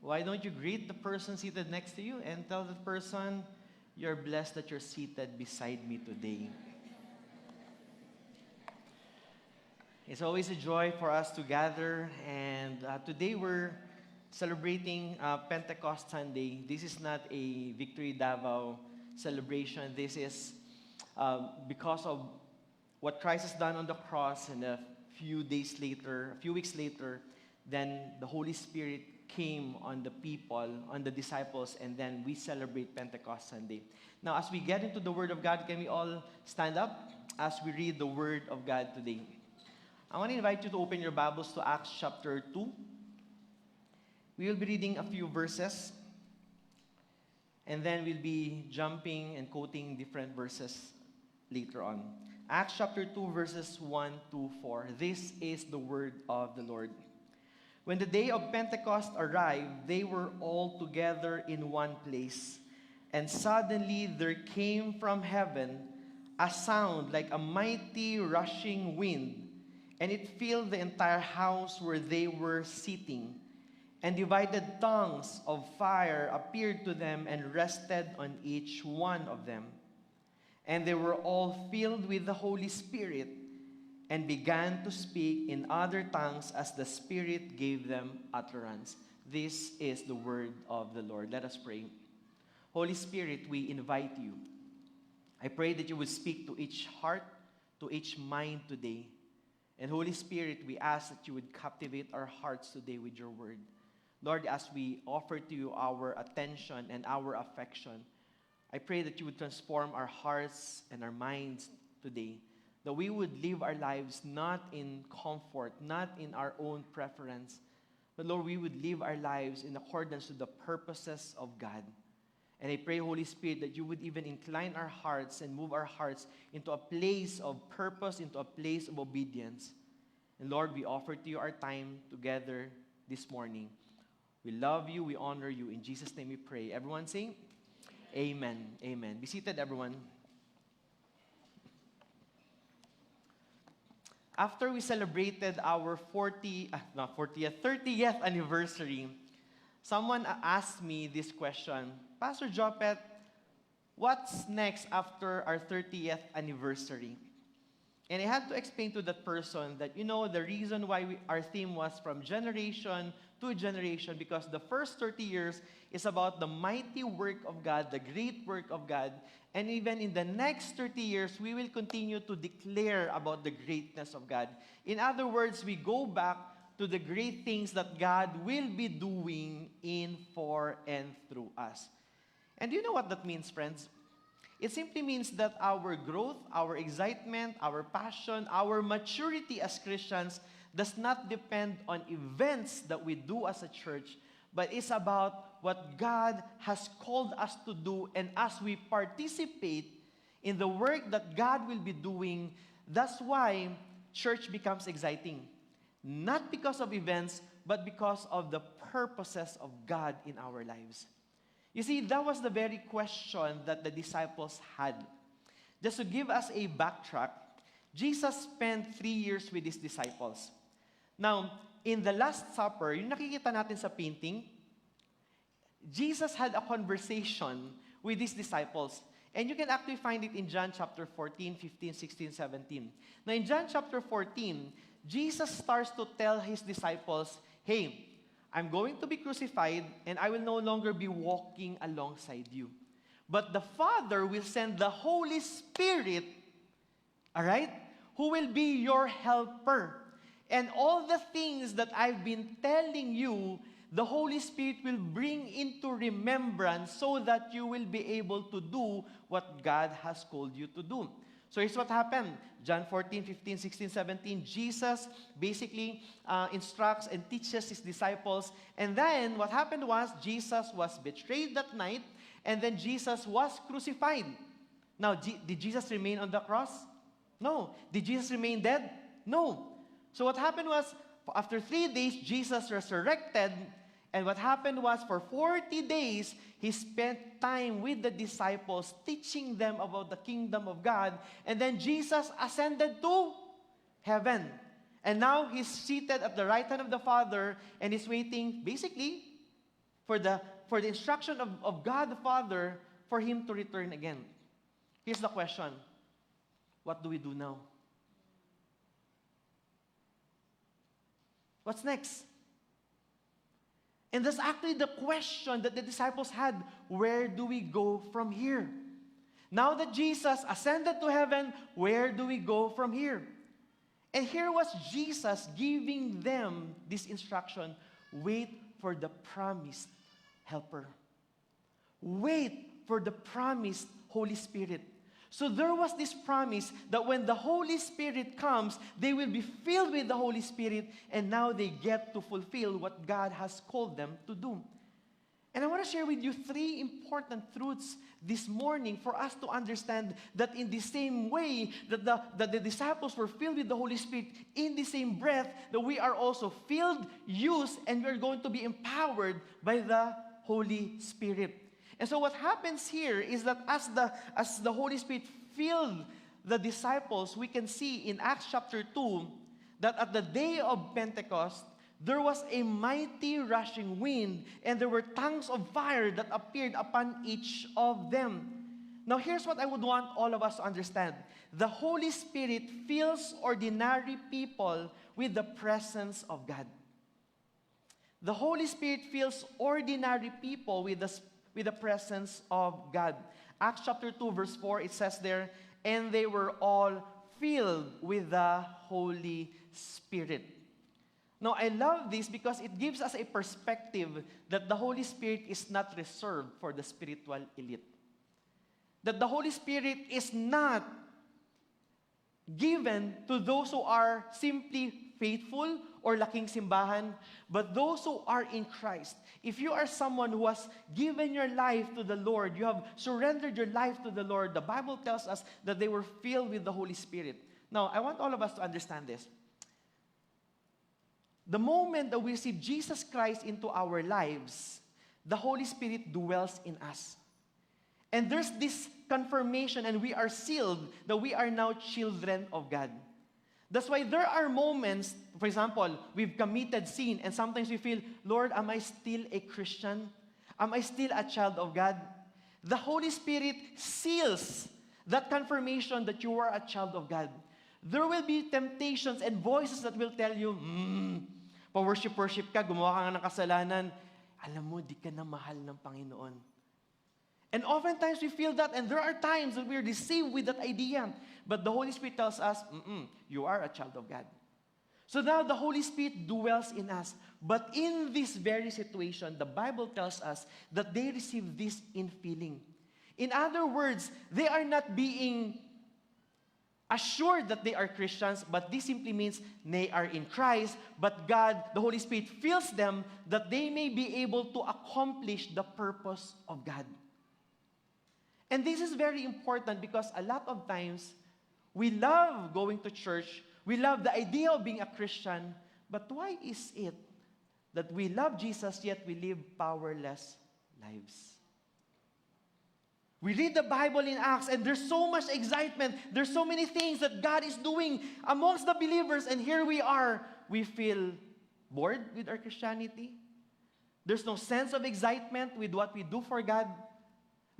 Why don't you greet the person seated next to you and tell the person, you're blessed that you're seated beside me today. It's always a joy for us to gather, and today we're celebrating Pentecost Sunday. This is not a Victory Davao celebration. This is because of what Christ has done on the cross, and a few weeks later, then the Holy Spirit came on the people, on the disciples, and then we celebrate Pentecost Sunday. Now, as we get into the Word of God, can we all stand up as we read the Word of God today? I want to invite you to open your Bibles to Acts chapter 2. We will be reading a few verses, and then we'll be jumping and quoting different verses later on. Acts chapter 2, verses 1 to 4. This is the word of the Lord. When the day of Pentecost arrived, they were all together in one place. And suddenly there came from heaven a sound like a mighty rushing wind, and it filled the entire house where they were sitting. And divided tongues of fire appeared to them and rested on each one of them. And they were all filled with the Holy Spirit and began to speak in other tongues as the Spirit gave them utterance. This is the word of the Lord. Let us pray. Holy Spirit, we invite you. I pray that you would speak to each heart, to each mind today. And Holy Spirit, we ask that you would captivate our hearts today with your word. Lord, as we offer to you our attention and our affection, I pray that you would transform our hearts and our minds today, that we would live our lives not in comfort, not in our own preference, but Lord, we would live our lives in accordance to the purposes of God. And I pray, Holy Spirit, that you would even incline our hearts and move our hearts into a place of purpose, into a place of obedience. And Lord, we offer to you our time together this morning. We love you, we honor you. In Jesus' name we pray. Everyone sing? Amen. Amen. Be seated, everyone. After we celebrated our 30th anniversary, someone asked me this question, Pastor Jopet, what's next after our 30th anniversary? And I had to explain to that person that, the reason why our theme was from generation to generation, because the first 30 years is about the mighty work of God, the great work of God. And even in the next 30 years, we will continue to declare about the greatness of God. In other words, we go back to the great things that God will be doing in, for, and through us. And do you know what that means, friends? It simply means that our growth, our excitement, our passion, our maturity as Christians does not depend on events that we do as a church, but it's about what God has called us to do. And as we participate in the work that God will be doing, that's why church becomes exciting. Not because of events, but because of the purposes of God in our lives. You see, that was the very question that the disciples had. Just to give us a backtrack, Jesus spent 3 years with his disciples. Now, in the Last Supper, yung nakikita natin sa painting, Jesus had a conversation with his disciples. And you can actually find it in John chapter 14, 15, 16, 17. Now, in John chapter 14, Jesus starts to tell his disciples, hey, I'm going to be crucified, and I will no longer be walking alongside you. But the Father will send the Holy Spirit, all right, who will be your helper. And all the things that I've been telling you, the Holy Spirit will bring into remembrance so that you will be able to do what God has called you to do. So here's what happened. John 14, 15, 16, 17, Jesus basically instructs and teaches his disciples. And then what happened was Jesus was betrayed that night, and then Jesus was crucified. Now, did Jesus remain on the cross? No. Did Jesus remain dead? No. So what happened was, after 3 days, Jesus resurrected. And what happened was, for 40 days, he spent time with the disciples, teaching them about the kingdom of God. And then Jesus ascended to heaven. And now he's seated at the right hand of the Father, and he's waiting, basically, for the instruction of God the Father for him to return again. Here's the question. What do we do now? What's next? And that's actually the question that the disciples had. Where do we go from here? Now that Jesus ascended to heaven, where do we go from here? And here was Jesus giving them this instruction. Wait for the promised helper. Wait for the promised Holy Spirit. So there was this promise that when the Holy Spirit comes, they will be filled with the Holy Spirit, and now they get to fulfill what God has called them to do. And I want to share with you 3 important truths this morning for us to understand that in the same way that the disciples were filled with the Holy Spirit, in the same breath, that we are also filled, used, and we're going to be empowered by the Holy Spirit. And so what happens here is that as the Holy Spirit filled the disciples, we can see in Acts chapter 2 that at the day of Pentecost, there was a mighty rushing wind, and there were tongues of fire that appeared upon each of them. Now here's what I would want all of us to understand. The Holy Spirit fills ordinary people with the presence of God. The Holy Spirit fills ordinary people with the presence of God. Acts chapter 2 verse 4, it says there, and they were all filled with the Holy Spirit. Now, I love this because it gives us a perspective that the Holy Spirit is not reserved for the spiritual elite. That the Holy Spirit is not given to those who are simply faithful or laking simbahan, but those who are in Christ. If you are someone who has given your life to the Lord, you have surrendered your life to the Lord, the Bible tells us that they were filled with the Holy Spirit. Now, I want all of us to understand this. The moment that we receive Jesus Christ into our lives, the Holy Spirit dwells in us. And there's this confirmation, and we are sealed that we are now children of God. That's why there are moments, for example, we've committed sin, and sometimes we feel, Lord, am I still a Christian? Am I still a child of God? The Holy Spirit seals that confirmation that you are a child of God. There will be temptations and voices that will tell you, pa-worship ka, gumawa ka nga ng kasalanan. Alam mo, di ka na mahal ng Panginoon. And oftentimes we feel that, and there are times that we are deceived with that idea. But the Holy Spirit tells us, you are a child of God. So now the Holy Spirit dwells in us. But in this very situation, the Bible tells us that they receive this in feeling. In other words, they are not being assured that they are Christians, but this simply means they are in Christ, but God, the Holy Spirit, fills them that they may be able to accomplish the purpose of God. And this is very important because a lot of times, we love going to church, we love the idea of being a Christian, but why is it that we love Jesus yet we live powerless lives? We read the Bible in Acts, and there's so much excitement. There's so many things that God is doing amongst the believers, and here we are. We feel bored with our Christianity. There's no sense of excitement with what we do for God.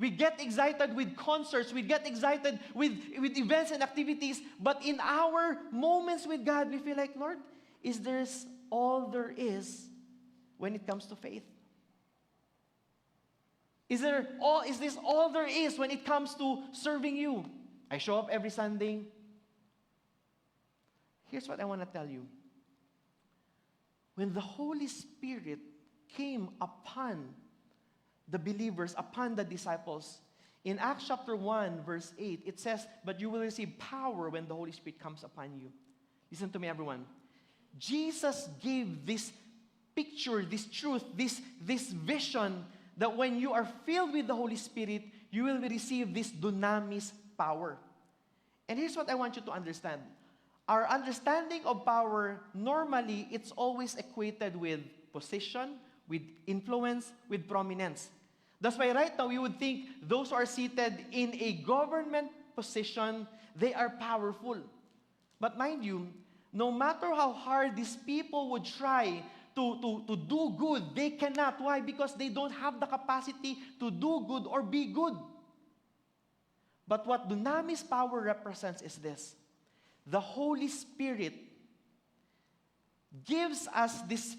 We get excited with concerts. We get excited with events and activities. But in our moments with God, we feel like, Lord, is this all there is when it comes to faith? Is this all there is when it comes to serving you? I show up every Sunday. Here's what I want to tell you. When the Holy Spirit came upon the believers, upon the disciples, in Acts chapter 1, verse 8, it says, but you will receive power when the Holy Spirit comes upon you. Listen to me, everyone. Jesus gave this picture, this truth, this vision, that when you are filled with the Holy Spirit, you will receive this dunamis power. And here's what I want you to understand. Our understanding of power, normally, it's always equated with position, with influence, with prominence. That's why right now, we would think those who are seated in a government position, they are powerful. But mind you, no matter how hard these people would try to do good. They cannot. Why? Because they don't have the capacity to do good or be good. But what dunamis power represents is this. The Holy Spirit gives us this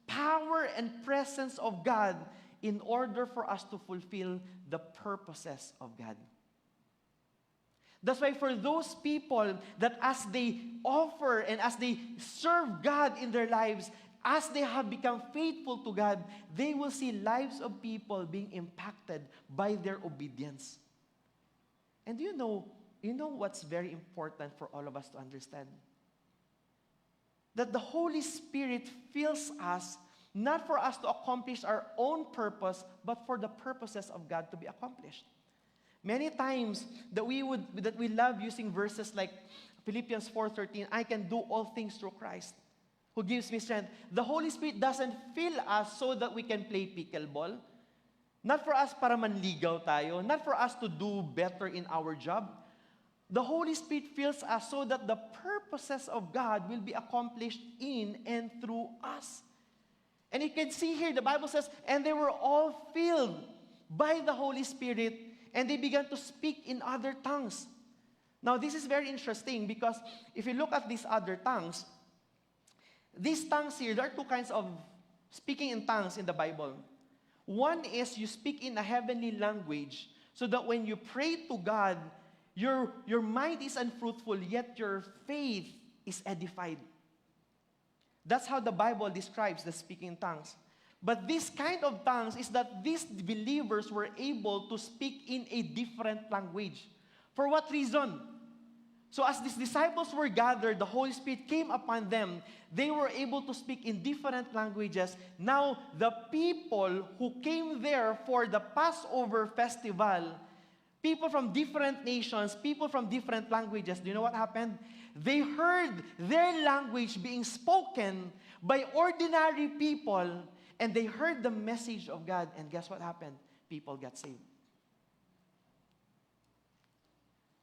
power and presence of God in order for us to fulfill the purposes of God. That's why for those people that as they offer and as they serve God in their lives, as they have become faithful to God, they will see lives of people being impacted by their obedience. And you know what's very important for all of us to understand? That the Holy Spirit fills us not for us to accomplish our own purpose, but for the purposes of God to be accomplished. Many times that we love using verses like Philippians 4:13, I can do all things through Christ who gives me strength. The Holy Spirit doesn't fill us so that we can play pickleball. Not for us para manligaw tayo, not for us to do better in our job. The Holy Spirit fills us so that the purposes of God will be accomplished in and through us. And you can see here, the Bible says, and they were all filled by the Holy Spirit, and they began to speak in other tongues. Now, this is very interesting because if you look at these other tongues, these tongues here, there are two kinds of speaking in tongues in the Bible. One is you speak in a heavenly language so that when you pray to God, your mind is unfruitful, yet your faith is edified. That's how the Bible describes the speaking in tongues. But this kind of tongues is that these believers were able to speak in a different language. For what reason? So as these disciples were gathered, the Holy Spirit came upon them. They were able to speak in different languages. Now, the people who came there for the Passover festival, people from different nations, people from different languages, do you know what happened? They heard their language being spoken by ordinary people, and they heard the message of God, and guess what happened? People got saved.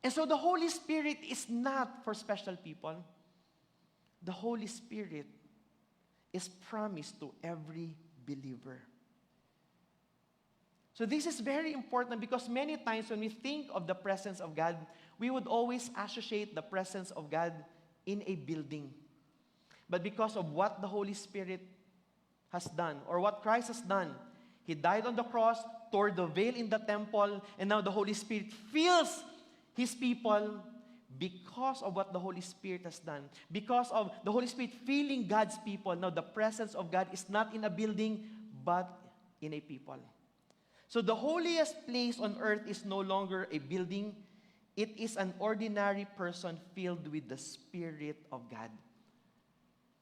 And so the Holy Spirit is not for special people. The Holy Spirit is promised to every believer. So this is very important because many times when we think of the presence of God, we would always associate the presence of God in a building. But because of what the Holy Spirit has done, or what Christ has done, He died on the cross, tore the veil in the temple, and now the Holy Spirit fills His people because of what the Holy Spirit has done. Because of the Holy Spirit filling God's people, now the presence of God is not in a building, but in a people. So the holiest place on earth is no longer a building. It is an ordinary person filled with the Spirit of God.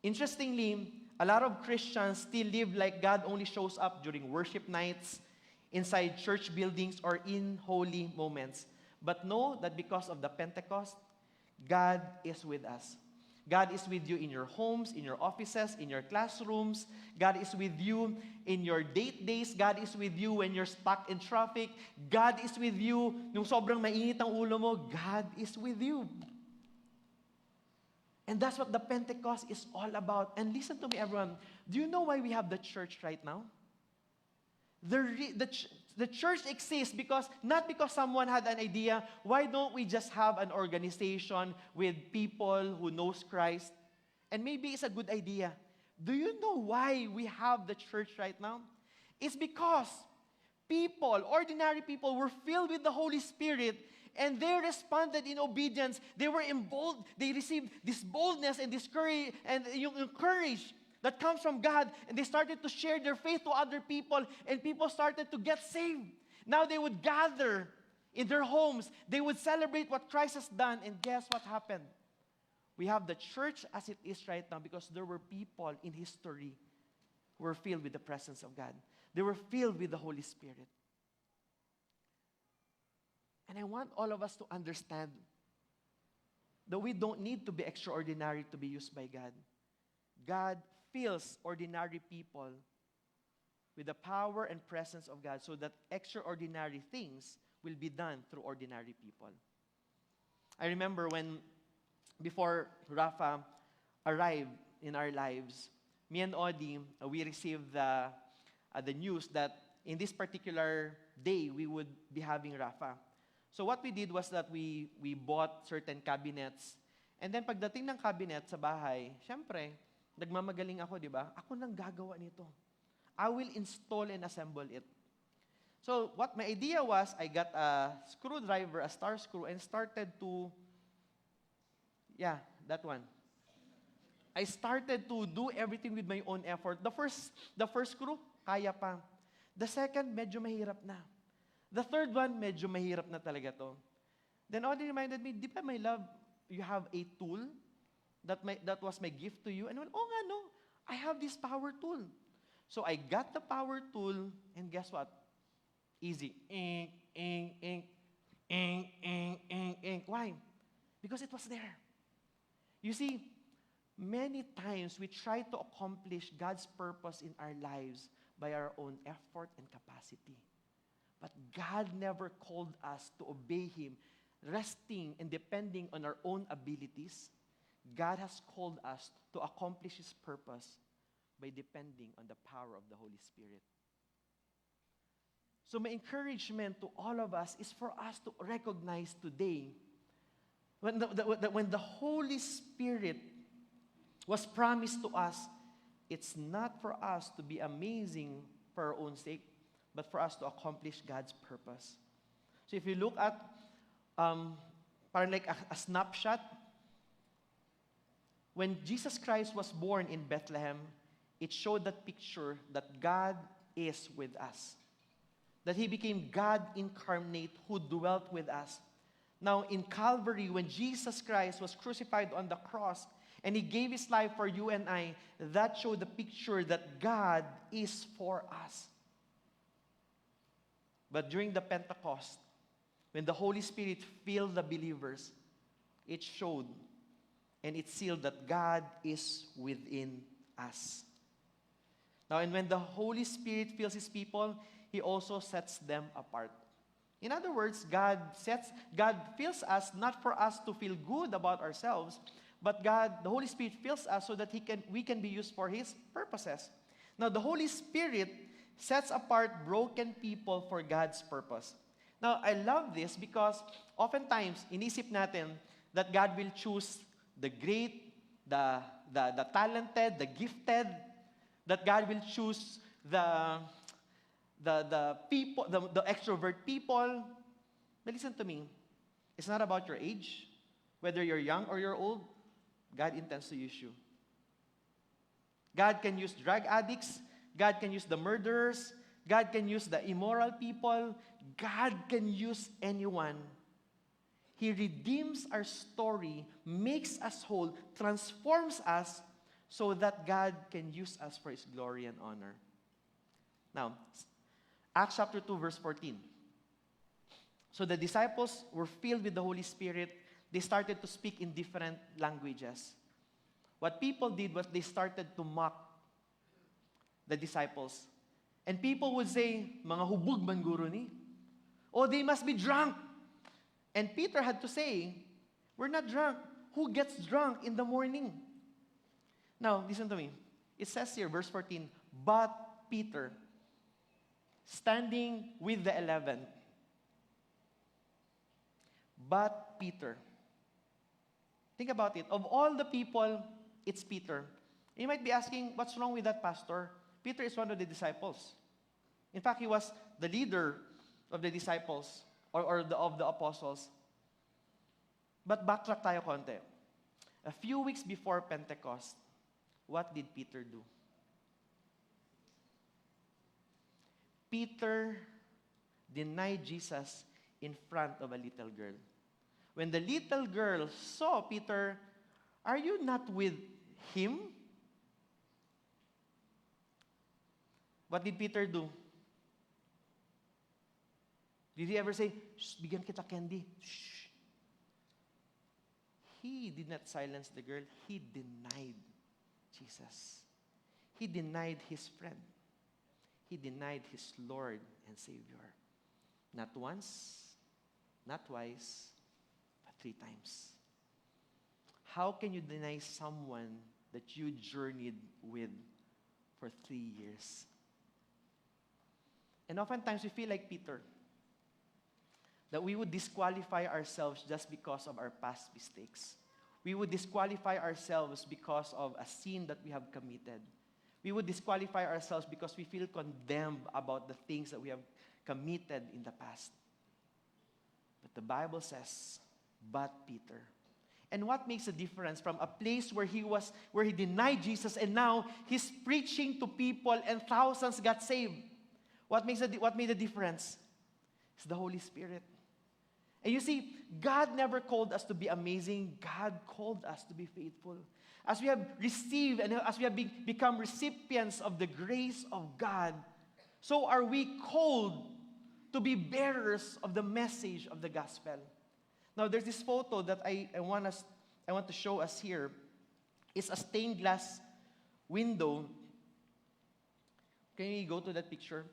Interestingly, a lot of Christians still live like God only shows up during worship nights, inside church buildings, or in holy moments. But know that because of the Pentecost, God is with us. God is with you in your homes, in your offices, in your classrooms. God is with you in your date days. God is with you when you're stuck in traffic. God is with you nung sobrang mainit ang ulo mo. God is with you. And that's what the Pentecost is all about. And listen to me, everyone. Do you know why we have the church right now? The church exists not because someone had an idea, why don't we just have an organization with people who knows Christ? And maybe it's a good idea. Do you know why we have the church right now? It's because ordinary people were filled with the Holy Spirit, and they responded in obedience. They were emboldened. They received this boldness and this courage that comes from God, and they started to share their faith to other people, and people started to get saved. Now they would gather in their homes. They would celebrate what Christ has done, and guess what happened? We have the church as it is right now because there were people in history who were filled with the presence of God. They were filled with the Holy Spirit. And I want all of us to understand that we don't need to be extraordinary to be used by God. God fills ordinary people with the power and presence of God so that extraordinary things will be done through ordinary people. I remember before Rafa arrived in our lives, me and Audie, we received the news that in this particular day, we would be having Rafa. So what we did was that we bought certain cabinets. And then pagdating ng cabinet sa bahay, syempre, nagmamagaling ako, di ba? Ako nang gagawa nito. I will install and assemble it. So what my idea was, I got a screwdriver, a star screw, and started to, that one. I started to do everything with my own effort. The first screw, kaya pa. The second, medyo mahirap na. The third one, medyo mahirap na talaga to. Then Audrey reminded me, di ba, my love, you have a tool that was my gift to you? And I went, oh nga, no, I have this power tool. So I got the power tool, and guess what? Easy. Ink, ink, ink, ink, ink, ink, ink. Why? Because it was there. You see, many times we try to accomplish God's purpose in our lives by our own effort and capacity. But God never called us to obey Him, resting and depending on our own abilities. God has called us to accomplish His purpose by depending on the power of the Holy Spirit. So my encouragement to all of us is for us to recognize today when the Holy Spirit was promised to us, it's not for us to be amazing for our own sake, but for us to accomplish God's purpose. So if you look at, parang like a snapshot, when Jesus Christ was born in Bethlehem, it showed that picture that God is with us. That He became God incarnate who dwelt with us. Now in Calvary, when Jesus Christ was crucified on the cross, and He gave His life for you and I, that showed the picture that God is for us. But during the Pentecost, when the Holy Spirit filled the believers, it showed and it sealed that God is within us. Now, and when the Holy Spirit fills His people, He also sets them apart. In other words, God fills us not for us to feel good about ourselves, but the Holy Spirit fills us so that we can be used for His purposes. Now, the Holy Spirit sets apart broken people for God's purpose. Now, I love this because oftentimes, inisip natin that God will choose the great, the talented, the gifted, that God will choose the people, the extrovert people. But listen to me. It's not about your age, whether you're young or you're old. God intends to use you. God can use drug addicts. God can use the murderers. God can use the immoral people. God can use anyone. He redeems our story, makes us whole, transforms us so that God can use us for His glory and honor. Now, Acts chapter 2, verse 14. So the disciples were filled with the Holy Spirit. They started to speak in different languages. What people did was they started to mock the disciples. And people would say, mga hubog man guro ni. Oh, they must be drunk. And Peter had to say, we're not drunk. Who gets drunk in the morning? Now, listen to me. It says here, verse 14, but Peter, standing with the 11, but Peter. Think about it. Of all the people, it's Peter. You might be asking, what's wrong with that, Pastor? Peter is one of the disciples. In fact, he was the leader of the disciples of the apostles. But backtrack tayo konti. A few weeks before Pentecost, what did Peter do? Peter denied Jesus in front of a little girl. When the little girl saw Peter, are you not with him? What did Peter do? Did he ever say, shh, bigyan kita candy? Shh. He did not silence the girl. He denied Jesus. He denied his friend. He denied his Lord and Savior. Not once, not twice, but 3 times. How can you deny someone that you journeyed with for 3 years. And oftentimes we feel like Peter, that we would disqualify ourselves just because of our past mistakes. We would disqualify ourselves because of a sin that we have committed. We would disqualify ourselves because we feel condemned about the things that we have committed in the past. But the Bible says, but Peter. And what makes a difference from a place where he denied Jesus and now he's preaching to people and thousands got saved? What made the difference? It's the Holy Spirit. And you see, God never called us to be amazing. God called us to be faithful. As we have received and as we have become recipients of the grace of God, so are we called to be bearers of the message of the gospel. Now, there's this photo that I want to show us here. It's a stained glass window. Can you go to that picture?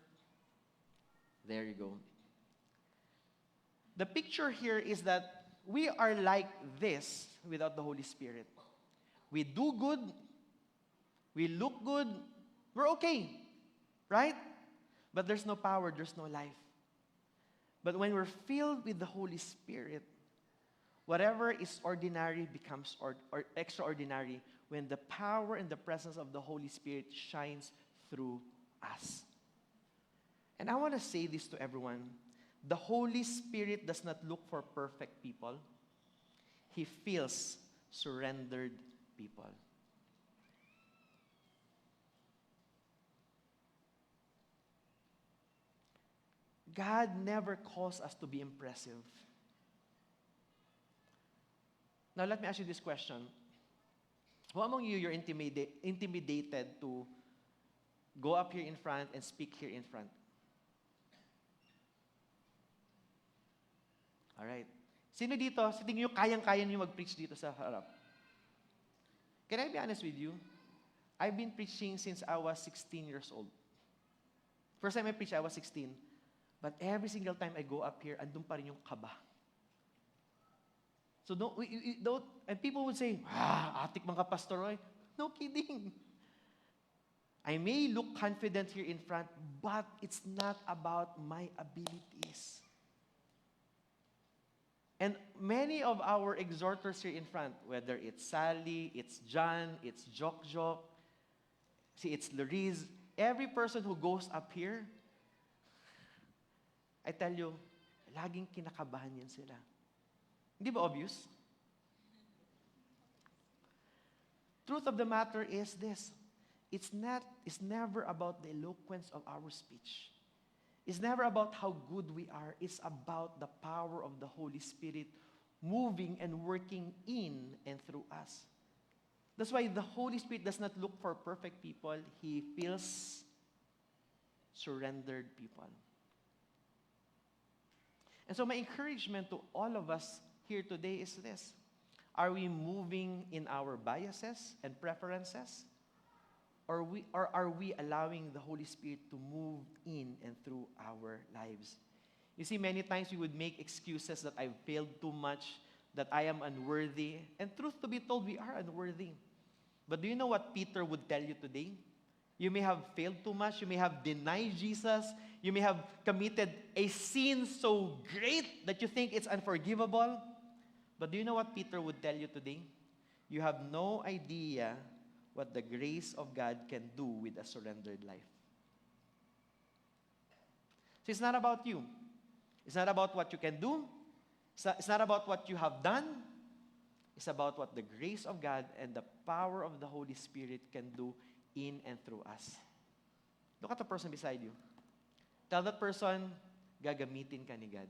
There you go. The picture here is that we are like this without the Holy Spirit. We do good, we look good, we're okay, right? But there's no power, there's no life. But when we're filled with the Holy Spirit, whatever is ordinary becomes or extraordinary when the power and the presence of the Holy Spirit shines through us. And I want to say this to everyone. The Holy Spirit does not look for perfect people. He feels surrendered people. God never calls us to be impressive. Now, let me ask you this question. Who among you, you're intimidated to go up here in front and speak here in front? Alright. Sino dito, sa tingin nyo, kayang-kaya nyo mag-preach dito sa harap? Can I be honest with you? I've been preaching since I was 16 years old. First time I preached, I was 16. But every single time I go up here, andun pa rin yung kaba. So don't, and people would say, atik mga pastor, Roy. No kidding. I may look confident here in front, but it's not about my abilities. And many of our exhorters here in front, whether it's Sally, it's John, it's Jok, it's Lariz, every person who goes up here, I tell you, laging kinakabahan yan sila. Hindi ba obvious? Truth of the matter is this. It's never about the eloquence of our speech. It's never about how good we are. It's about the power of the Holy Spirit moving and working in and through us. That's why the Holy Spirit does not look for perfect people. He feels surrendered people. And so my encouragement to all of us here today is this. Are we moving in our biases and preferences? Or are we allowing the Holy Spirit to move in and through our lives? You see, many times we would make excuses that I've failed too much, that I am unworthy. And truth to be told, we are unworthy. But do you know what Peter would tell you today? You may have failed too much. You may have denied Jesus. You may have committed a sin so great that you think it's unforgivable. But do you know what Peter would tell you today? You have no idea what the grace of God can do with a surrendered life. So it's not about you. It's not about what you can do. It's not about what you have done. It's about what the grace of God and the power of the Holy Spirit can do in and through us. Look at the person beside you. Tell that person, gagamitin ka ni God.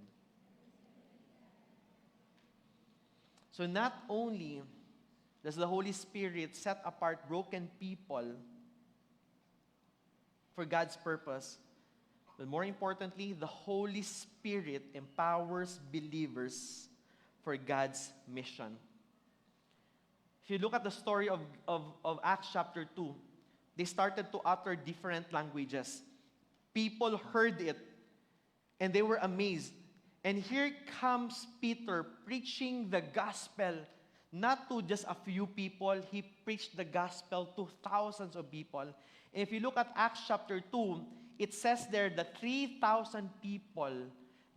So not only does the Holy Spirit set apart broken people for God's purpose, but more importantly, the Holy Spirit empowers believers for God's mission. If you look at the story of Acts chapter 2, they started to utter different languages. People heard it, and they were amazed. And here comes Peter preaching the gospel, not to just a few people. He preached the gospel to thousands of people. And if you look at Acts chapter 2, it says there that 3,000 people,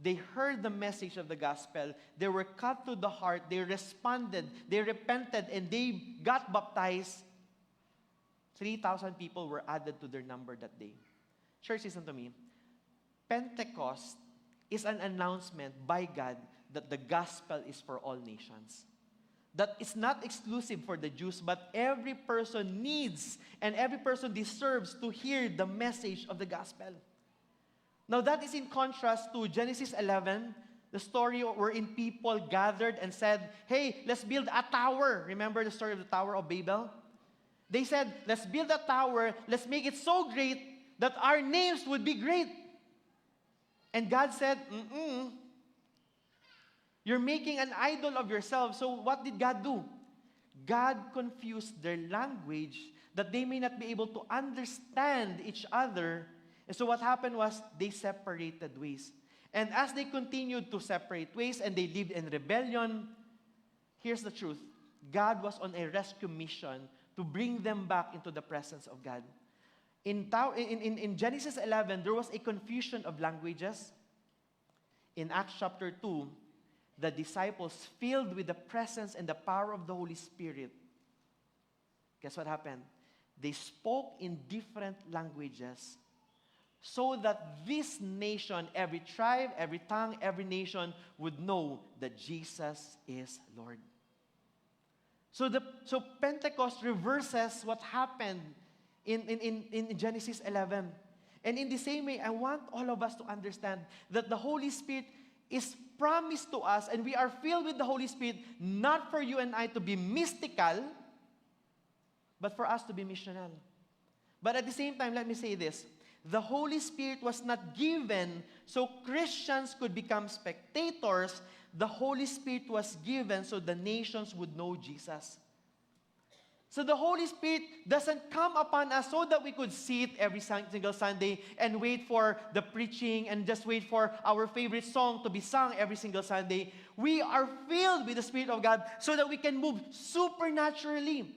they heard the message of the gospel. They were cut to the heart. They responded. They repented, and they got baptized. 3,000 people were added to their number that day. Church, listen to me. Pentecost is an announcement by God that the gospel is for all nations. That it's not exclusive for the Jews, but every person needs and every person deserves to hear the message of the gospel. Now that is in contrast to Genesis 11, the story wherein people gathered and said, hey, let's build a tower. Remember the story of the Tower of Babel? They said, let's build a tower, let's make it so great that our names would be great. And God said, you're making an idol of yourself. So what did God do? God confused their language that they may not be able to understand each other. And so what happened was they separated ways. And as they continued to separate ways and they lived in rebellion, here's the truth. God was on a rescue mission to bring them back into the presence of God. In Genesis 11, there was a confusion of languages. In Acts chapter 2, the disciples, filled with the presence and the power of the Holy Spirit, guess what happened? They spoke in different languages so that this nation, every tribe, every tongue, every nation would know that Jesus is Lord. So Pentecost reverses what happened in Genesis 11. And in the same way, I want all of us to understand that the Holy Spirit is promised to us, and we are filled with the Holy Spirit, not for you and I to be mystical, but for us to be missional. But at the same time, let me say this. The Holy Spirit was not given so Christians could become spectators. The Holy Spirit was given so the nations would know Jesus. So the Holy Spirit doesn't come upon us so that we could sit every single Sunday and wait for the preaching and just wait for our favorite song to be sung every single Sunday. We are filled with the Spirit of God so that we can move supernaturally.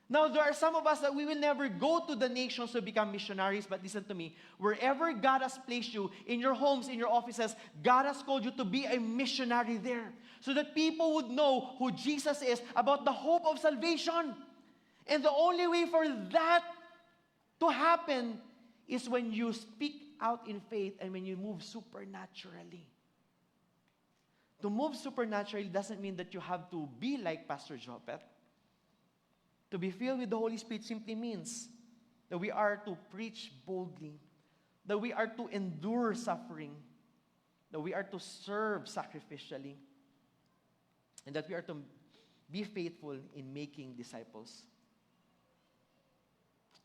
Now, there are some of us that we will never go to the nations to become missionaries, but listen to me. Wherever God has placed you, in your homes, in your offices, God has called you to be a missionary there so that people would know who Jesus is, about the hope of salvation. And the only way for that to happen is when you speak out in faith and when you move supernaturally. To move supernaturally doesn't mean that you have to be like Pastor Jopet. To be filled with the Holy Spirit simply means that we are to preach boldly, that we are to endure suffering, that we are to serve sacrificially, and that we are to be faithful in making disciples.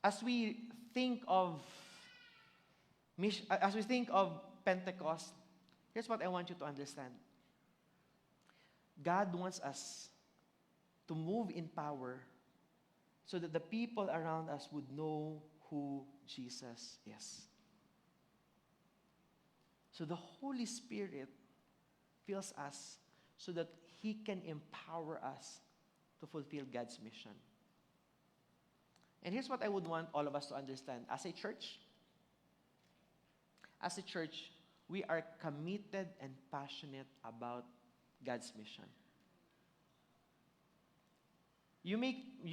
As we think of Pentecost, here's what I want you to understand. God wants us to move in power so that the people around us would know who Jesus is. So the Holy Spirit fills us so that He can empower us to fulfill God's mission. And here's what I would want all of us to understand. As a church, we are committed and passionate about God's mission. You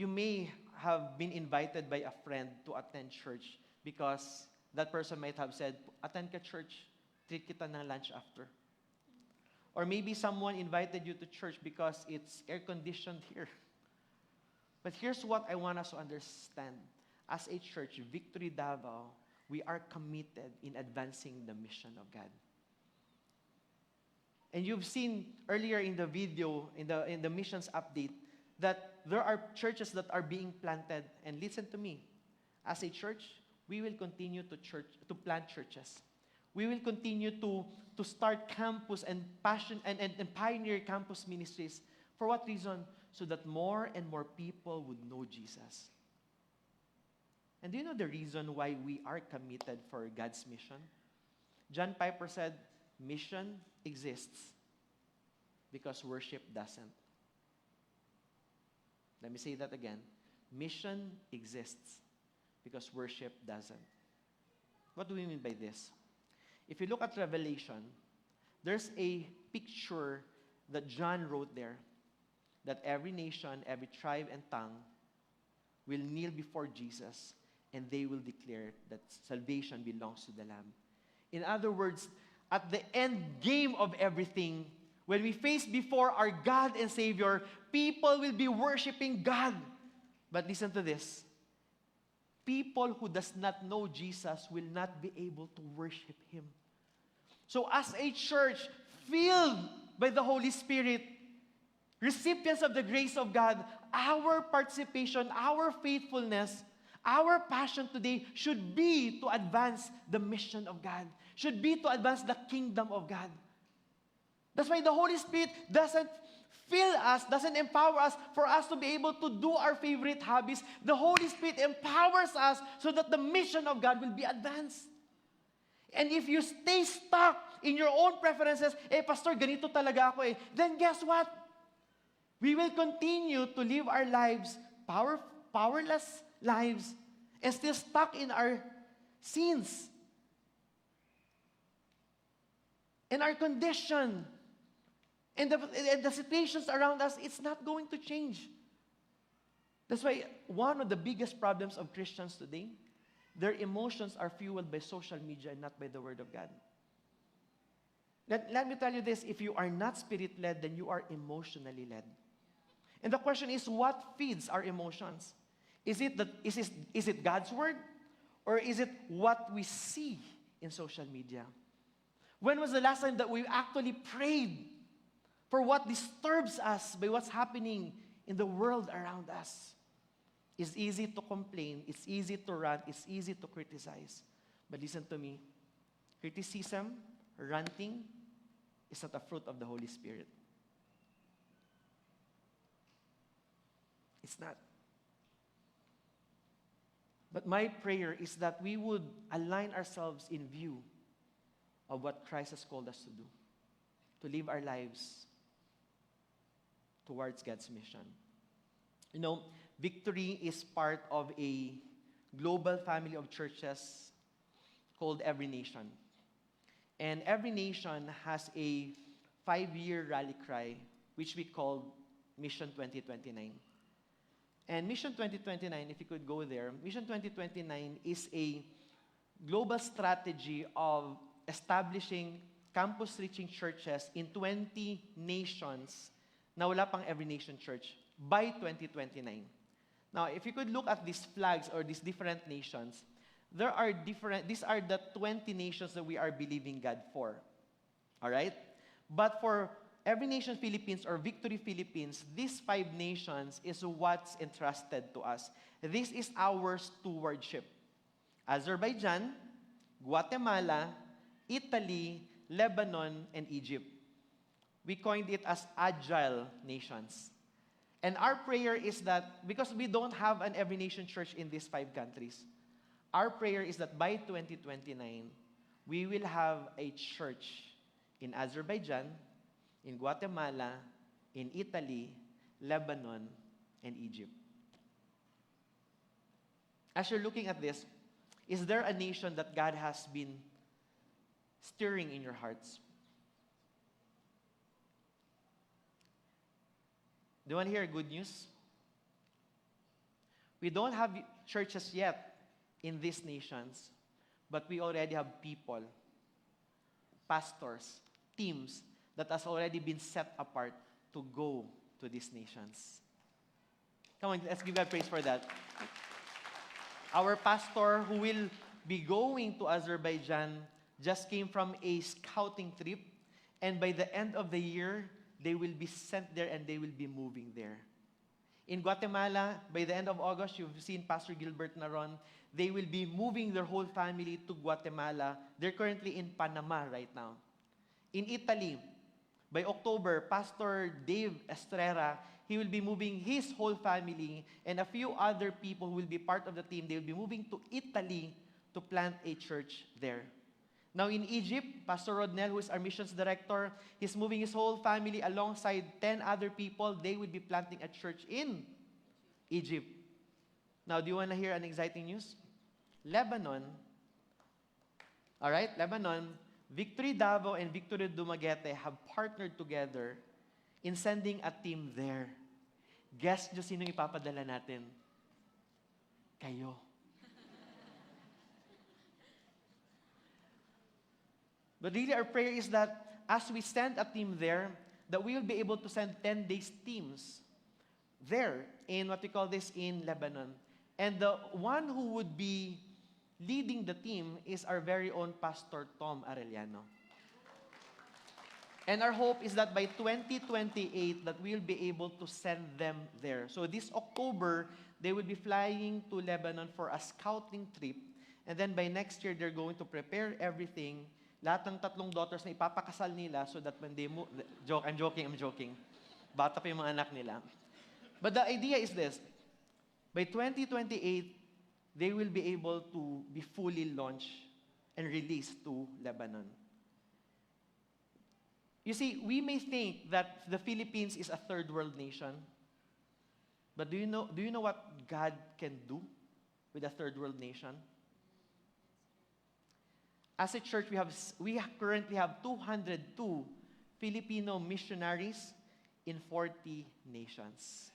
may have been invited by a friend to attend church because that person might have said, attend ka church, treat kita ng lunch after. Or maybe someone invited you to church because it's air-conditioned here. But here's what I want us to understand. As a church, Victory Davao, we are committed in advancing the mission of God. And you've seen earlier in the video, in the missions update, that there are churches that are being planted. And listen to me, as a church, we will continue to plant churches. We will continue to start campus and pioneer campus ministries. For what reason? So that more and more people would know Jesus. And do you know the reason why we are committed for God's mission? John Piper said, mission exists because worship doesn't. Let me say that again. Mission exists because worship doesn't. What do we mean by this? If you look at Revelation, there's a picture that John wrote there, that every nation, every tribe and tongue will kneel before Jesus, and they will declare that salvation belongs to the Lamb. In other words, at the end game of everything, when we face before our God and Savior, people will be worshiping God. But listen to this. People who does not know Jesus will not be able to worship Him. So as a church filled by the Holy Spirit, recipients of the grace of God, our participation, our faithfulness, our passion today should be to advance the mission of God, should be to advance the kingdom of God. That's why the Holy Spirit doesn't fill us, doesn't empower us for us to be able to do our favorite hobbies. The Holy Spirit empowers us so that the mission of God will be advanced. And if you stay stuck in your own preferences, Pastor, ganito talaga ako then guess what? We will continue to live our lives, powerless lives, and still stuck in our sins and our condition. And the situations around us, it's not going to change. That's why one of the biggest problems of Christians today, their emotions are fueled by social media and not by the Word of God. Let me tell you this, if you are not Spirit-led, then you are emotionally led. And the question is, what feeds our emotions? Is it God's Word? Or is it what we see in social media? When was the last time that we actually prayed for what disturbs us by what's happening in the world around us? It's easy to complain, it's easy to rant, it's easy to criticize. But listen to me, criticism, ranting, is not a fruit of the Holy Spirit. It's not. But my prayer is that we would align ourselves in view of what Christ has called us to do, to live our lives towards God's mission. You know, Victory is part of a global family of churches called Every Nation. And Every Nation has a 5-year rally cry, which we call Mission 2029. And Mission 2029, if you could go there, Mission 2029 is a global strategy of establishing campus-reaching churches in 20 nations na wala pang Every Nation Church by 2029. Now, if you could look at these flags or these different nations, these are the 20 nations that we are believing God for. All right? But for Every Nation Philippines or Victory Philippines, these 5 nations is what's entrusted to us. This is our stewardship. Azerbaijan, Guatemala, Italy, Lebanon, and Egypt. We coined it as agile nations. And our prayer is that, because we don't have an Every Nation Church in these 5 countries, our prayer is that by 2029, we will have a church in Azerbaijan, in Guatemala, in Italy, Lebanon, and Egypt. As you're looking at this, is there a nation that God has been stirring in your hearts? Do you want to hear good news? We don't have churches yet in these nations, but we already have people, pastors, teams that has already been set apart to go to these nations. Come on, let's give God praise for that. Our pastor who will be going to Azerbaijan just came from a scouting trip, and by the end of the year, they will be sent there and they will be moving there. In Guatemala, by the end of August, you've seen Pastor Gilbert Naron, they will be moving their whole family to Guatemala. They're currently in Panama right now. In Italy, by October, Pastor Dave Estrera, he will be moving his whole family and a few other people who will be part of the team. They will be moving to Italy to plant a church there. Now in Egypt, Pastor Rodnell, who is our missions director, he's moving his whole family alongside 10 other people. They will be planting a church in Egypt. Now, do you want to hear an exciting news? Lebanon, all right, Lebanon, Victory Davao and Victory Dumaguete have partnered together in sending a team there. Guess nyo sino ipapadala natin? Kayo. But really, our prayer is that as we send a team there, that we will be able to send 10 days teams there in what we call this in Lebanon. And the one who would be leading the team is our very own Pastor Tom Arellano. And our hope is that by 2028 that we'll be able to send them there. So this October, they will be flying to Lebanon for a scouting trip. And then by next year, they're going to prepare everything. Lahat ng tatlong daughters na ipapakasal nila so that when they move, I'm joking. Bata pa yung mga anak nila. But the idea is this. By 2028, they will be able to be fully launched and released to Lebanon. You see, we may think that the Philippines is a third world nation. But do you know what God can do with a third world nation? As a church, we currently have 202 Filipino missionaries in 40 nations.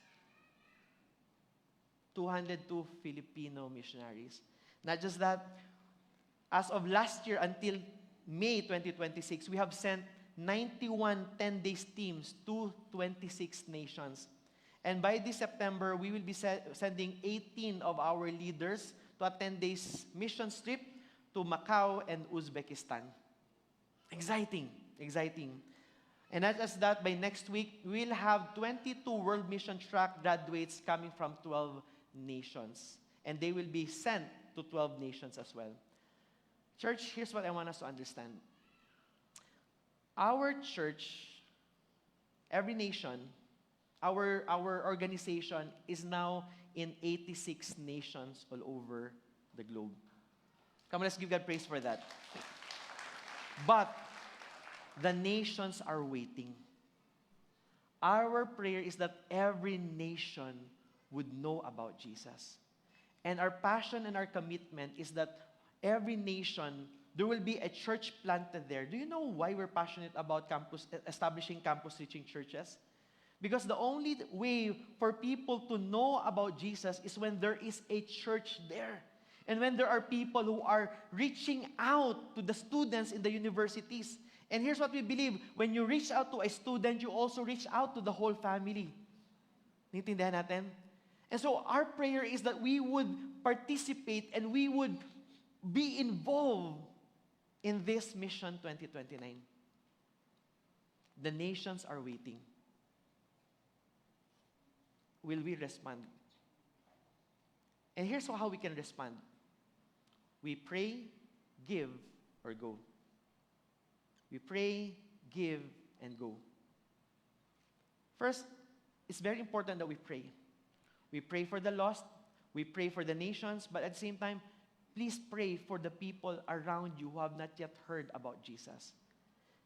202 Filipino missionaries. Not just that, as of last year until May 2026, we have sent 91 10-day teams to 26 nations. And by this September, we will be sending 18 of our leaders to a 10-day mission trip to Macau and Uzbekistan. Exciting. And not just that, by next week, we'll have 22 World Mission Track graduates coming from 12 nations. And they will be sent to 12 nations as well. Church, here's what I want us to understand. Our church, every nation, our organization is now in 86 nations all over the globe. Come on, let's give God praise for that. But the nations are waiting. Our prayer is that every nation would know about Jesus. And our passion and our commitment is that every nation, there will be a church planted there. Do you know why we're passionate about establishing campus-reaching churches? Because the only way for people to know about Jesus is when there is a church there. And when there are people who are reaching out to the students in the universities. And here's what we believe. When you reach out to a student, you also reach out to the whole family. Naintindihan natin? And so our prayer is that we would participate and we would be involved in this mission 2029. The nations are waiting. Will we respond? And here's how we can respond. We pray, give, or go. We pray, give, and go. First, it's very important that we pray. We pray for the lost. We pray for the nations. But at the same time, please pray for the people around you who have not yet heard about Jesus.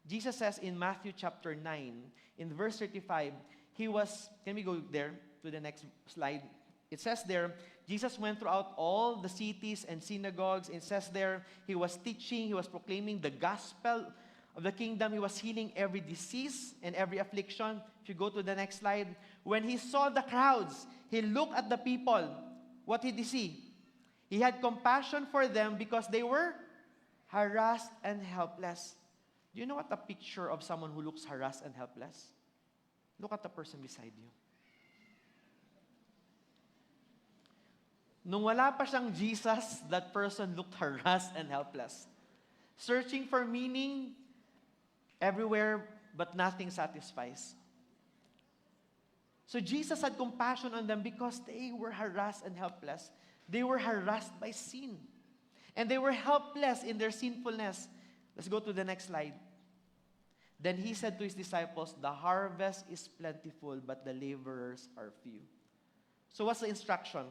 Jesus says in Matthew chapter 9, in verse 35, can we go there to the next slide? It says there, Jesus went throughout all the cities and synagogues. It says there, he was teaching, he was proclaiming the gospel of the kingdom. He was healing every disease and every affliction. If you go to the next slide, when he saw the crowds, he looked at the people. What did he see? He had compassion for them because they were harassed and helpless. Do you know what a picture of someone who looks harassed and helpless? Look at the person beside you. Nung wala pa siyang Jesus, that person looked harassed and helpless. Searching for meaning everywhere, but nothing satisfies. So Jesus had compassion on them because they were harassed and helpless. They were harassed by sin. And they were helpless in their sinfulness. Let's go to the next slide. Then he said to his disciples, the harvest is plentiful, but the laborers are few. So what's the instruction?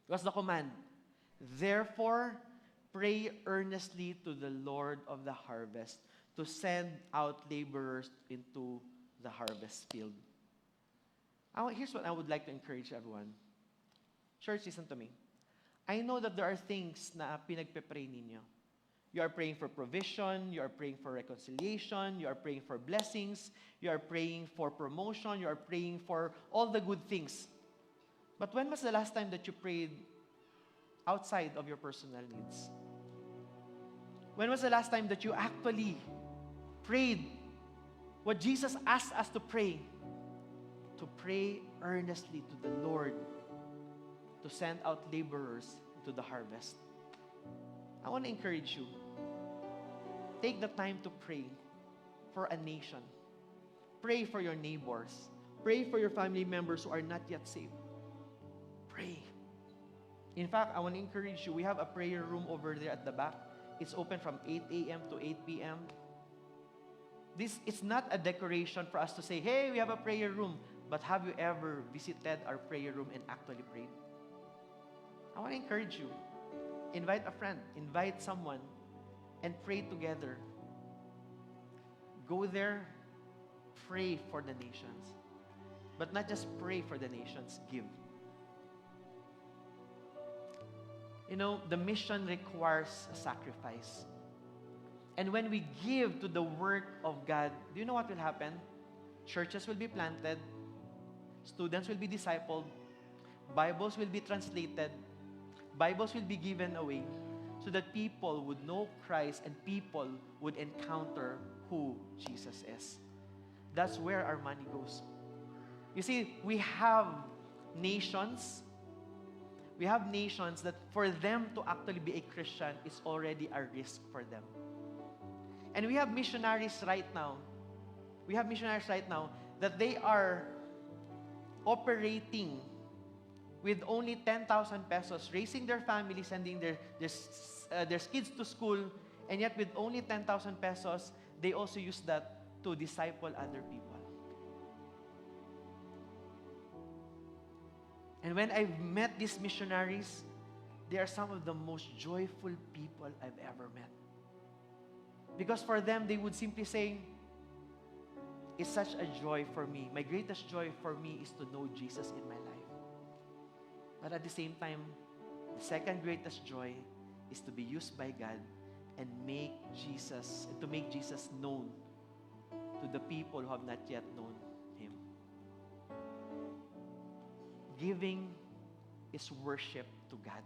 What's the command? Therefore, pray earnestly to the Lord of the harvest to send out laborers into the harvest field. Here's what I would like to encourage everyone. Church, listen to me. I know that there are things na pinagpe-pray ninyo. You are praying for provision, you are praying for reconciliation, you are praying for blessings, you are praying for promotion, you are praying for all the good things. But when was the last time that you prayed outside of your personal needs? When was the last time that you actually prayed what Jesus asked us to pray? To pray earnestly to the Lord to send out laborers to the harvest. I want to encourage you. Take the time to pray for a nation. Pray for your neighbors. Pray for your family members who are not yet saved. Pray. In fact, I want to encourage you. We have a prayer room over there at the back. It's open from 8 a.m. to 8 p.m. It's not a decoration for us to say, hey, we have a prayer room. But have you ever visited our prayer room and actually prayed? I want to encourage you. Invite a friend. Invite someone. And pray together. Go there. Pray for the nations. But not just pray for the nations. Give. You know, the mission requires a sacrifice. And when we give to the work of God, do you know what will happen? Churches will be planted. Students will be discipled. Bibles will be translated. Bibles will be given away so that people would know Christ and people would encounter who Jesus is. That's where our money goes. You see, we have nations. We have nations that for them to actually be a Christian is already a risk for them. And we have missionaries right now. We have missionaries right now that they are operating with only 10,000 pesos, raising their family, sending their kids to school, and yet with only 10,000 pesos, they also use that to disciple other people. And when I've met these missionaries, they are some of the most joyful people I've ever met. Because for them, they would simply say, it's such a joy for me. My greatest joy for me is to know Jesus in my life. But at the same time, the second greatest joy is to be used by God and to make Jesus known to the people who have not yet known Him. Giving is worship to God.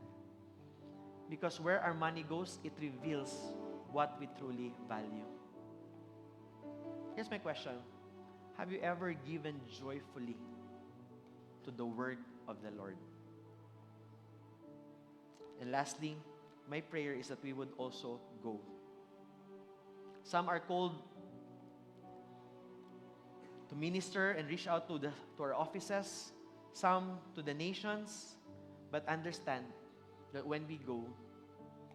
Because where our money goes, it reveals what we truly value. Here's my question. Have you ever given joyfully to the work of the Lord? And lastly, my prayer is that we would also go. Some are called to minister and reach out to our offices, some to the nations, but understand that when we go,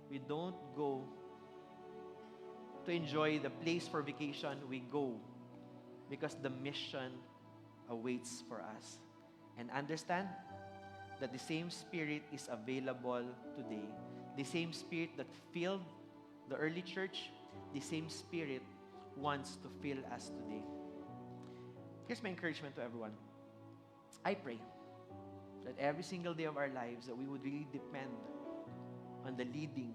we don't go to enjoy the place for vacation. We go because the mission awaits for us. And understand that the same Spirit is available today. The same Spirit that filled the early church, the same Spirit wants to fill us today. Here's my encouragement to everyone. I pray that every single day of our lives that we would really depend on the leading,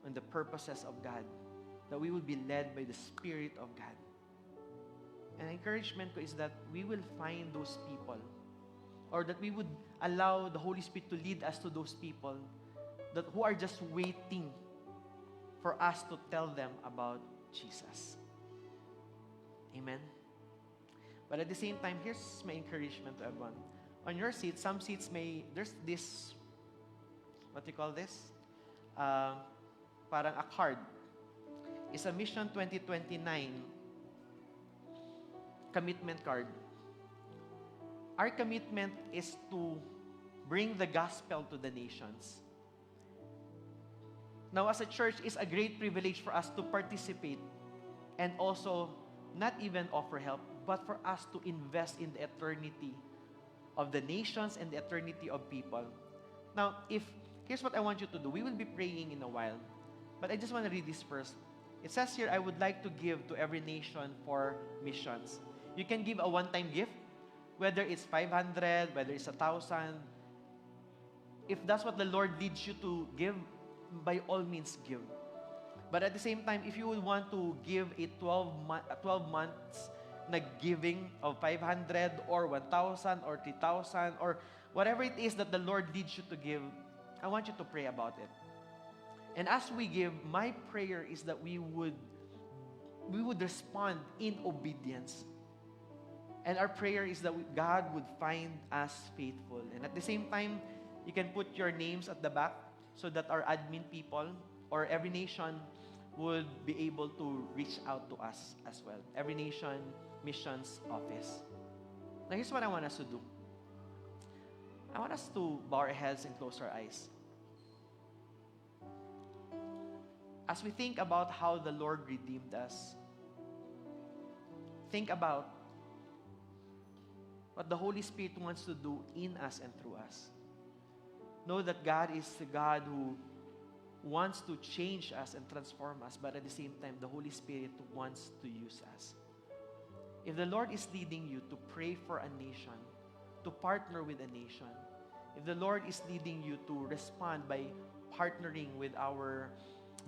on the purposes of God, that we would be led by the Spirit of God. And encouragement ko is that we will find those people, or that we would allow the Holy Spirit to lead us to those people who are just waiting for us to tell them about Jesus. Amen? But at the same time, here's my encouragement to everyone. On your seat, some seats there's this, what do you call this? Parang a card. It's a Mission 2029 commitment card. Our commitment is to bring the gospel to the nations. Now, as a church, it's a great privilege for us to participate and also not even offer help, but for us to invest in the eternity of the nations and the eternity of people. Now, here's what I want you to do. We will be praying in a while, but I just want to read this first. It says here, I would like to give to every nation for missions. You can give a one-time gift, whether it's 500, whether it's 1,000. If that's what the Lord leads you to give, by all means give. But at the same time, if you would want to give a 12 months na giving of 500 or 1,000 or 3,000 or whatever it is that the Lord leads you to give, I want you to pray about it. And as we give, my prayer is that we would respond in obedience. And our prayer is that God would find us faithful. And at the same time, you can put your names at the back so that our admin people or Every Nation would be able to reach out to us as well. Every Nation Missions Office. Now here's what I want us to do. I want us to bow our heads and close our eyes. As we think about how the Lord redeemed us, think about what the Holy Spirit wants to do in us and through us. Know that God is the God who wants to change us and transform us, but at the same time, the Holy Spirit wants to use us. If the Lord is leading you to pray for a nation, to partner with a nation, if the Lord is leading you to respond by partnering with our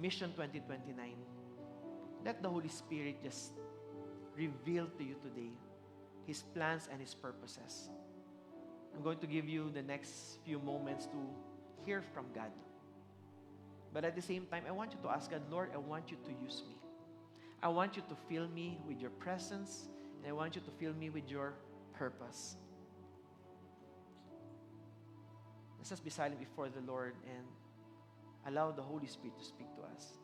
Mission 2029, let the Holy Spirit just reveal to you today His plans and His purposes. I'm going to give you the next few moments to hear from God. But at the same time, I want you to ask God, Lord, I want you to use me. I want you to fill me with your presence, and I want you to fill me with your purpose. Let's just be silent before the Lord and allow the Holy Spirit to speak to us.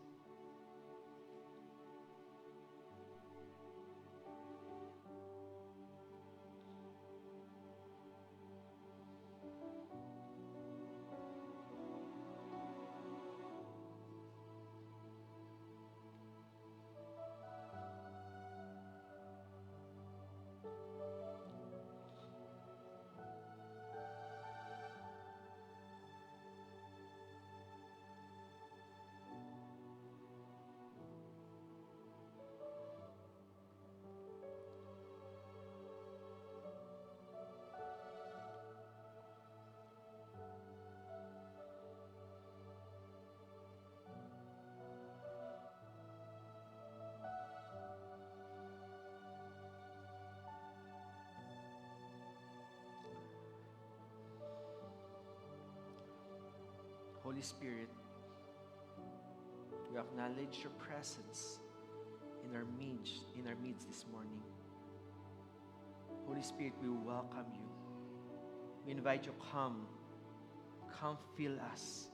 Holy Spirit, we acknowledge your presence in our midst this morning. Holy Spirit, we welcome you. We invite you, come fill us.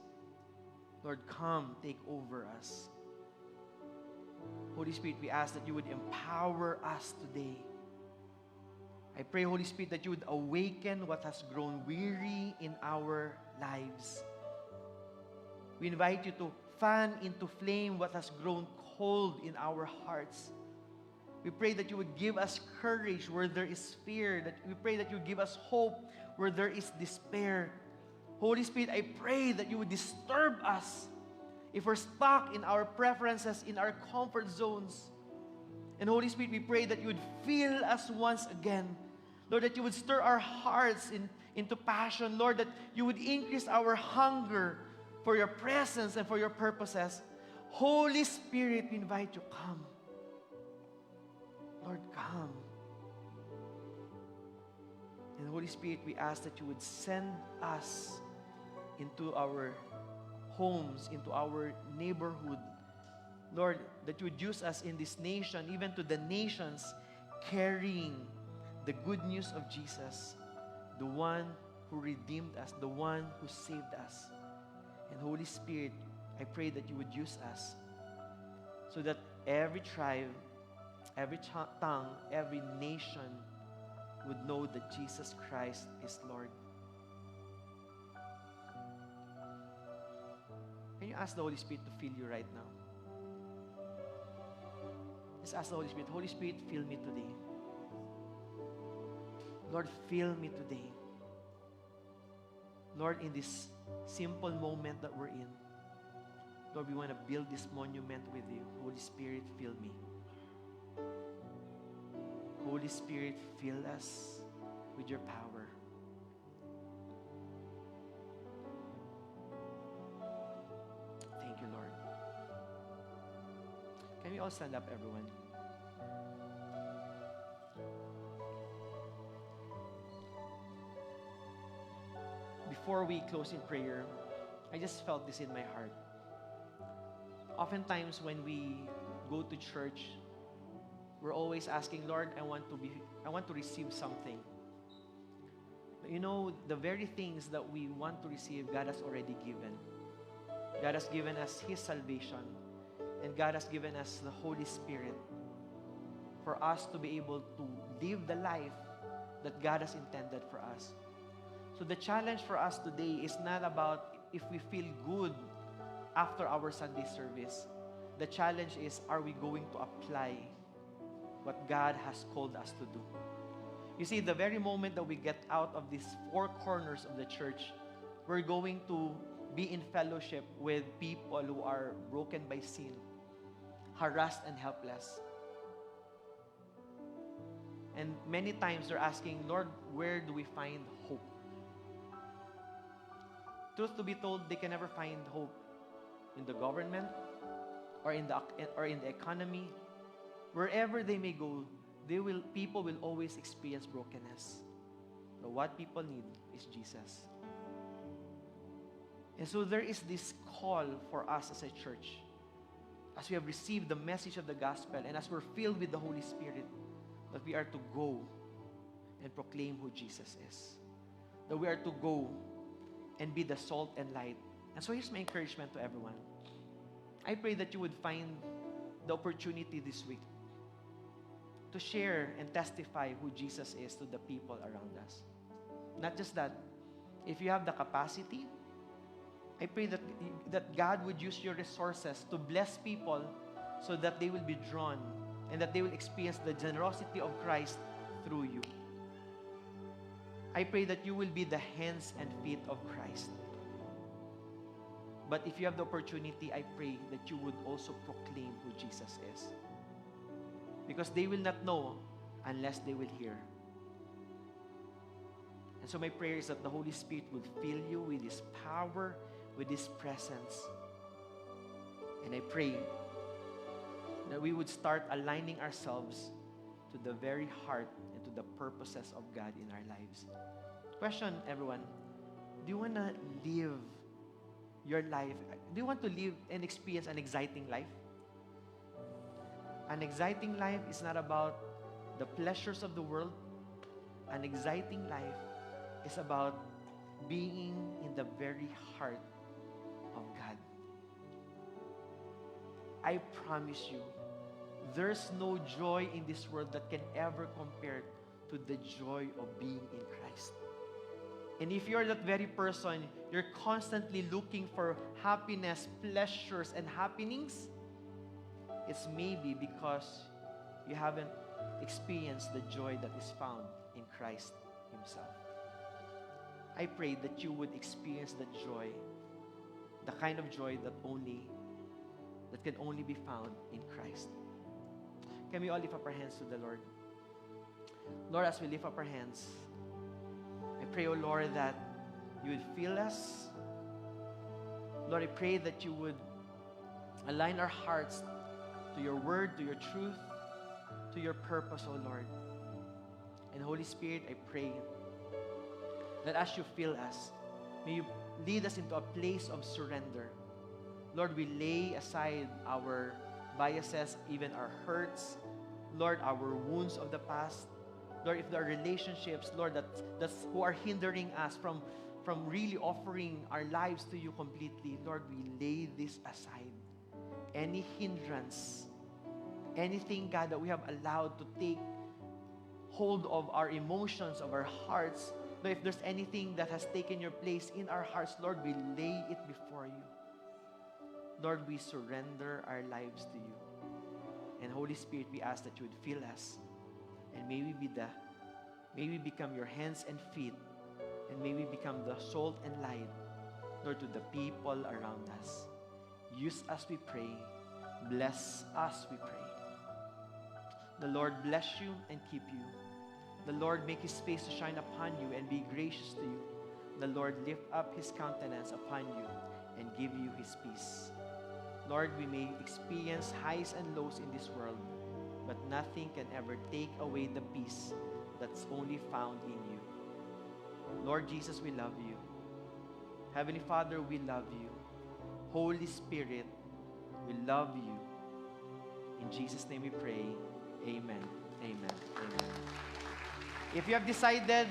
Lord, come take over us. Holy Spirit, we ask that you would empower us today. I pray, Holy Spirit, that you would awaken what has grown weary in our lives. We invite you to fan into flame what has grown cold in our hearts. We pray that you would give us courage where there is fear. We pray that you would give us hope where there is despair. Holy Spirit, I pray that you would disturb us if we're stuck in our preferences, in our comfort zones. And Holy Spirit, we pray that you would fill us once again. Lord, that you would stir our hearts into passion. Lord, that you would increase our hunger for your presence and for your purposes. Holy Spirit, we invite you, come. Lord, come. And Holy Spirit, we ask that you would send us into our homes, into our neighborhood. Lord, that you would use us in this nation, even to the nations, carrying the good news of Jesus, the one who redeemed us, the one who saved us. And Holy Spirit, I pray that you would use us so that every tribe, every tongue, every nation would know that Jesus Christ is Lord. Can you ask the Holy Spirit to fill you right now? Just ask the Holy Spirit, Holy Spirit, fill me today. Lord, fill me today. Lord, in this simple moment that we're in, Lord, we want to build this monument with you. Holy Spirit, fill me. Holy Spirit, fill us with your power. all stand up, everyone? Before we close in prayer, I just felt this in my heart. Oftentimes when we go to church, we're always asking, Lord, I want to receive something. But you know, the very things that we want to receive, God has already given. God has given us His salvation, and God has given us the Holy Spirit for us to be able to live the life that God has intended for us. So the challenge for us today is not about if we feel good after our Sunday service. The challenge is, are we going to apply what God has called us to do? You see, the very moment that we get out of these four corners of the church, we're going to be in fellowship with people who are broken by sin, harassed and helpless. And many times they're asking, Lord, where do we find hope? Truth to be told, they can never find hope in the government or in the economy. Wherever they may go, people will always experience brokenness. But what people need is Jesus. And so there is this call for us as a church, as we have received the message of the gospel and as we're filled with the Holy Spirit, that we are to go and proclaim who Jesus is. That we are to go and be the salt and light. And so here's my encouragement to everyone. I pray that you would find the opportunity this week to share and testify who Jesus is to the people around us. Not just that, if you have the capacity, I pray that God would use your resources to bless people so that they will be drawn and that they will experience the generosity of Christ through you. I pray that you will be the hands and feet of Christ. But if you have the opportunity, I pray that you would also proclaim who Jesus is. Because they will not know unless they will hear. And so my prayer is that the Holy Spirit will fill you with His power, with His presence. And I pray that we would start aligning ourselves to the very heart and to the purposes of God in our lives. Question, everyone, do you want to live your life? Do you want to live and experience an exciting life? An exciting life is not about the pleasures of the world. An exciting life is about being in the very heart of God. I promise you, there's no joy in this world that can ever compare to the joy of being in Christ. And if you're that very person, you're constantly looking for happiness, pleasures, and happenings, it's maybe because you haven't experienced the joy that is found in Christ Himself. I pray that you would experience the joy, the kind of joy that can only be found in Christ. Can we all lift up our hands to the Lord? Lord, as we lift up our hands, I pray, O Lord, that you would fill us. Lord, I pray that you would align our hearts to your word, to your truth, to your purpose, O Lord. And Holy Spirit, I pray that as you fill us, may you lead us into a place of surrender. Lord, we lay aside our biases, even our hurts, Lord, our wounds of the past. Lord, if there are relationships, Lord, that's who are hindering us from really offering our lives to you completely, Lord, we lay this aside. Any hindrance, anything, God, that we have allowed to take hold of our emotions, of our hearts, Lord, if there's anything that has taken your place in our hearts, Lord, we lay it before you. Lord, we surrender our lives to you. And Holy Spirit, we ask that you would fill us. And may we become your hands and feet. And may we become the salt and light, Lord, to the people around us. Use us, we pray. Bless us, we pray. The Lord bless you and keep you. The Lord make His face to shine upon you and be gracious to you. The Lord lift up His countenance upon you and give you His peace. Lord, we may experience highs and lows in this world, but nothing can ever take away the peace that's only found in you. Lord Jesus, we love you. Heavenly Father, we love you. Holy Spirit, we love you. In Jesus' name we pray. Amen. Amen. Amen. If you have decided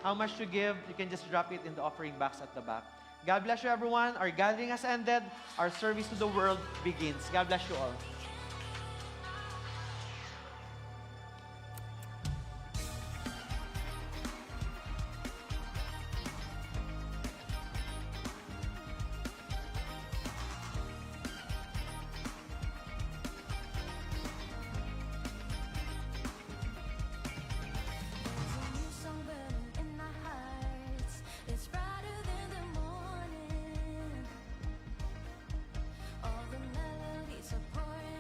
how much to give, you can just drop it in the offering box at the back. God bless you, everyone. Our gathering has ended. Our service to the world begins. God bless you all. All the melodies are pouring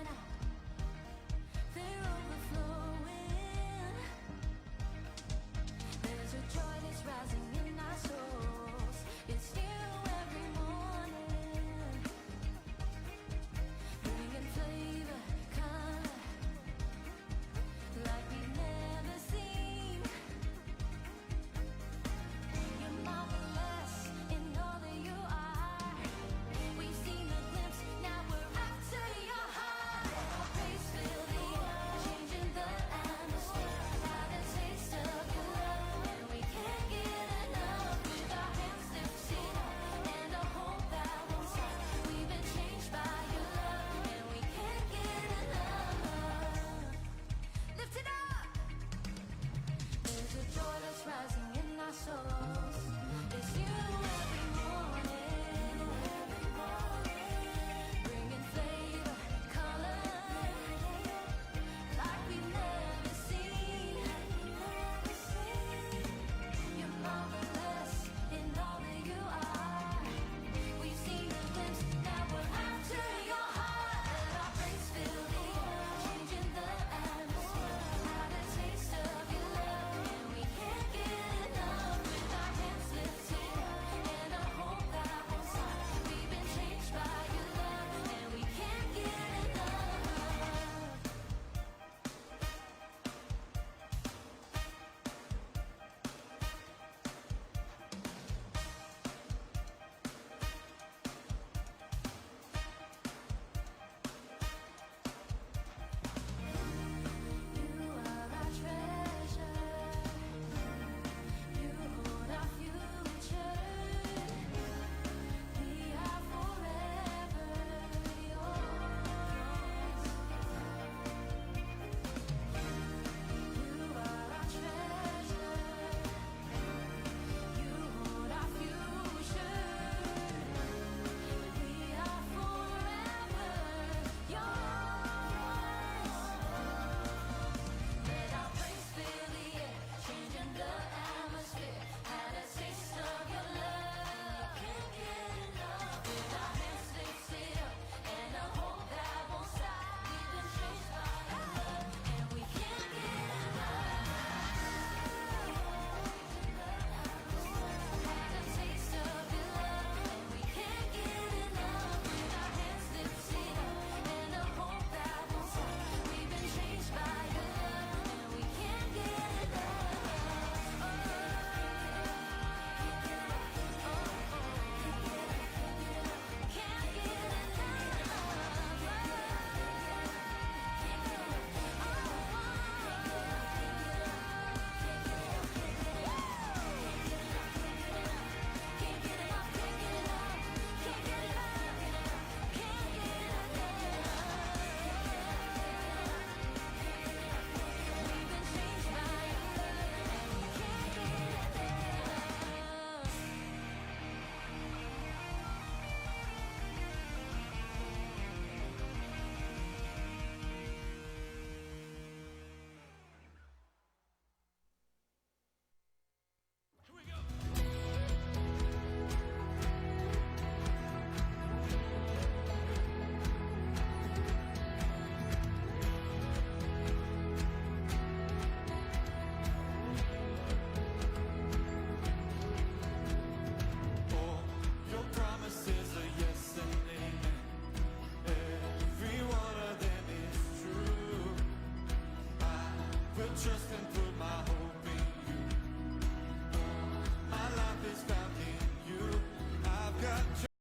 Will trust and put my hope